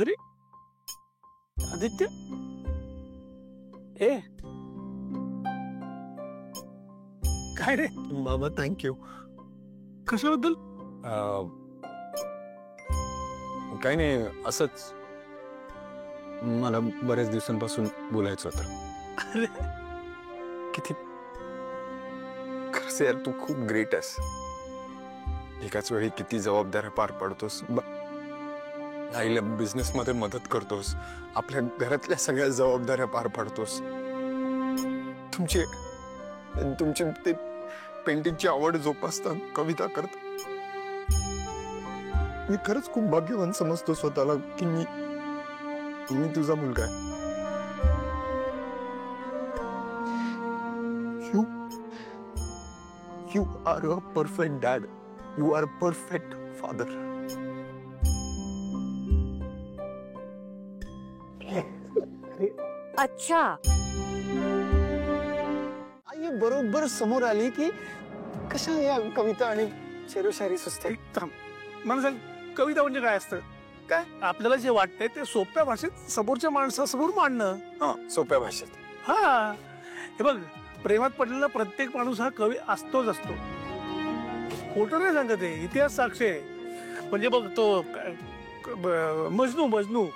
अरे आदित्य, ए काय रे मामा? थँक्यू. कशाबद्दल? काही नाही, असंच मला बऱ्याच दिवसांपासून बोलायचं होतं. अरे किती खरंच यार, तू खूप ग्रेट आहेस. एकाच वेळी किती जबाबदाऱ्या पार पाडतोस. आईला बिझनेस मध्ये मदत करतोस, आपल्या घरातल्या सगळ्या जबाबदाऱ्या पार पाडतोस. तुमची तुमची ते पेंटिंगची आवड जोपासता, कविता करता. मी खरंच खूप भाग्यवान समजतो स्वतःला की मी तुझा मुलगा आहे. You are a perfect dad. You are a perfect father. अच्छा, आई बरोबर समोर आली की कशा या कविता आणि शेरोशायरी सुचते. मला सांग, कविता म्हणजे काय असतं? काय आपल्याला जे वाटतंय ते सोप्या भाषेत समोरच्या माणसासमोर मांडणं. सोप्या भाषेत. हा, हे बघ, प्रेमात पडलेला प्रत्येक माणूस हा कवी असतोच असतो. खोटं नाही सांगत आहे, इतिहास साक्षी आहे. म्हणजे बघ, तो मजनू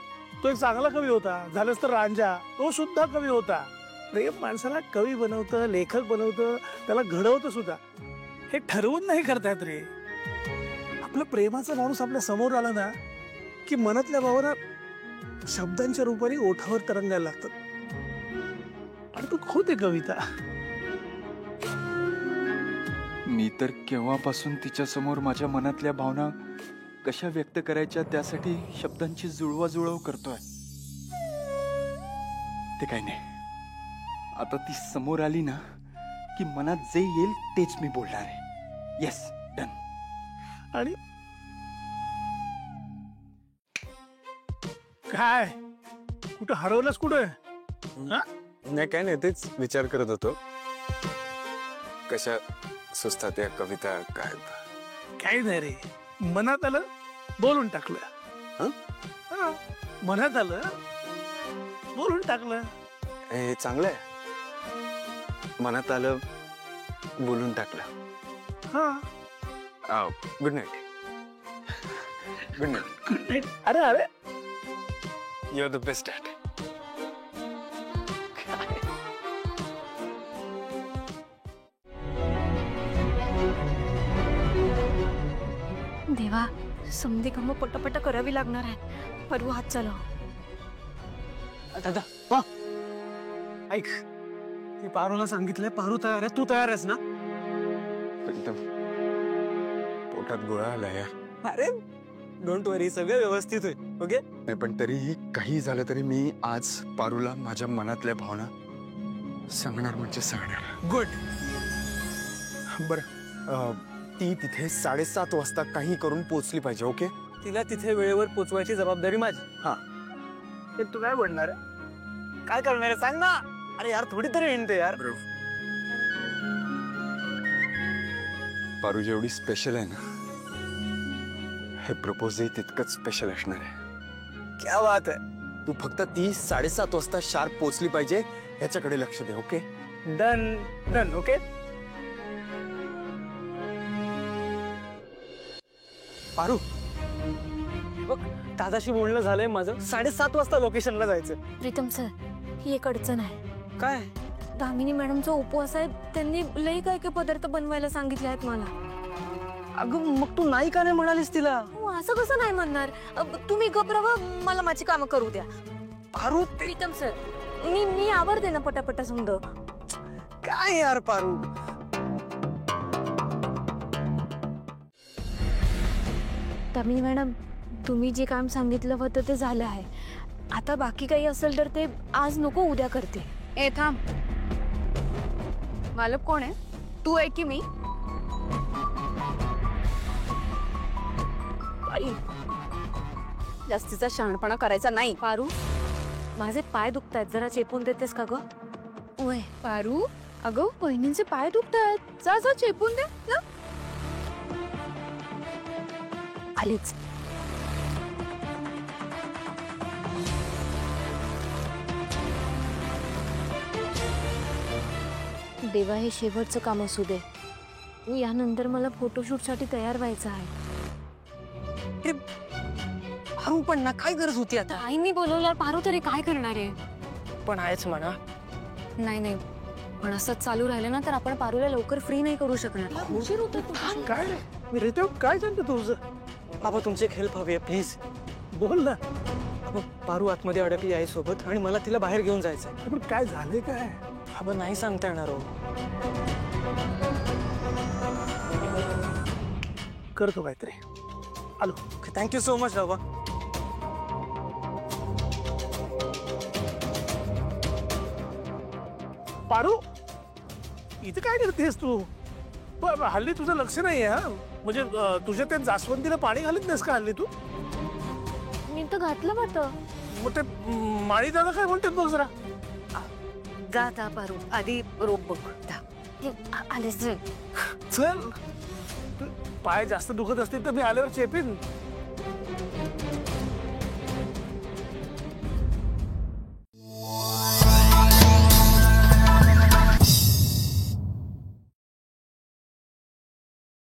तो एक चांगला कवी होता. झालंच तर रांझा, तो सुद्धा कवी होता. प्रेम माणसाला कवी बनवतं, लेखक बनवतं, त्याला घडवतं सुद्धा. हे ठरवून नाही करतायत रे. आपलं प्रेमाचा माणूस आपल्या समोर आला ना की मनातल्या भावना शब्दांच्या रूपाने ओठावर तरंगायला लागतात. आणि तू होते कविता. मी तर केव्हापासून तिच्या समोर माझ्या मनातल्या भावना कशा व्यक्त करायच्या त्यासाठी शब्दांची जुळवाजुळव करतोय. ते काही नाही, आता ती समोर आली ना की मनात जे येईल तेच मी बोलणार आहे. Yes, done. आणि काय, कुठं हरवलंस? कुठं? नाही, काय नाही, तेच विचार करत होतो. कशा सुचतात या कविता? काय काही नाही रे, मनात आलं बोलून टाकलं. हा, मनात आलं बोलून टाकलं. हे चांगलं आहे. मनात आलं बोलून टाकलं. हा, good night. Good night. Good night. अरे अरे, you are the best dad. देवा, समधी कामं पटापट करावी लागणार आहे. परू हात चालव. दादा, ऐक, मी पारूला सांगितलंय. पारू तयार आहे, तू तयार आहेस ना? एकदम पोटात गोळा आला यार. अरे डोंट वरी, सगळं व्यवस्थित होईल. ओके. नाही, पण तरीही काही झालं तरी मी आज पारूला माझ्या मनातल्या भावना सांगणार म्हणजे सांगणार. गुड. बरं, ती तिथे 7:30 वाजता काही करून पोचली पाहिजे. ओके. तिला तिथे वेळेवर पोचवायची जबाबदारी माझी. हा. हे तू काय बोलणार आहे? काय करणार आहे सांग ना. अरे यार, थोडी तरी हिंट यार. पारू जेवढी स्पेशल आहे ना, हे प्रपोजही तितकंच स्पेशल असणार आहे. क्या बात आहे. तू फक्त ती 7:30 वाजता शार्प पोचली पाहिजे, ह्याच्याकडे लक्ष दे. Okay. Done done. Okay. Paru, बघ, दादाशी बोलणं झालंय माझं. 7:30 वाजता लोकेशनला जायचं. प्रीतम सर, ही एक अडचण आहे. काय? दामिनी मॅडमचा उपवास आहे. त्यांनी लई काय काय पदार्थ बनवायला सांगितले आहेत मला. अगं, मग तू नाही का नाही म्हणालीस तिला? असं कसं नाही म्हणणार? तुम्ही गप राहा, मला माझी कामं करू द्या. पारू, प्रीतम सर, मी आवडते ना पटापटा समज. काय यार पारू. दामिनी मॅडम, तुम्ही जे काम सांगितलं होतं ते झालं आहे. आता बाकी काही असेल तर ते आज नको, उद्या करते. ए थांब, मालक कोण आहे? तू आहे की मी? जास्तीचा शहाणपणा करायचा नाही. पारू, माझे पाय दुखतायत, जरा चेपून देतेस का ग? ओय पारू, अगं बहिणींचे पाय दुखतायत, जा जा चेपून दे जा. आलीच. देवा हे शेवटचं काम असू दे. यानंतर मला फोटोशूटसाठी तयार व्हायचं आहे. पारू पण ना काय गरज होती आता? आईनी बोलवल्यावर पारू तरी काय करणार आहे? पण आहेच म्हणा. नाही नाही, पण असंच चालू राहिलं ना तर आपण पारूला लवकर फ्री नाही करू शकणार. उशीर होतो. काय रे मी ऋतू काय सांगतो तुझं? बाबा तुमची एक हेल्प हवी आहे प्लीज. बोल ना. बाबा पारू आतमध्ये अडकली आहे सोबत आणि मला तिला बाहेर घेऊन जायचंय. पण काय झाले काय? बाबा नाही सांगता येणार हो. करतो काहीतरी. आलो. थँक्यू सो मच बाबा. पारू इथे काय करतेस तू? हल्ली तुझं लक्ष नाही हा. म्हणजे तुझ्या त्या जास्वंदीला पाणी घालत नाहीस का हल्ली तू? मी तर घातलं होतं. मग ते माळी दादा काय म्हणतात बघ जरा. जा जा पारू आधी रोप बघ जा. आलेच. चल. पाय जास्त दुखत असतील तर मी आल्यावर चेपीन.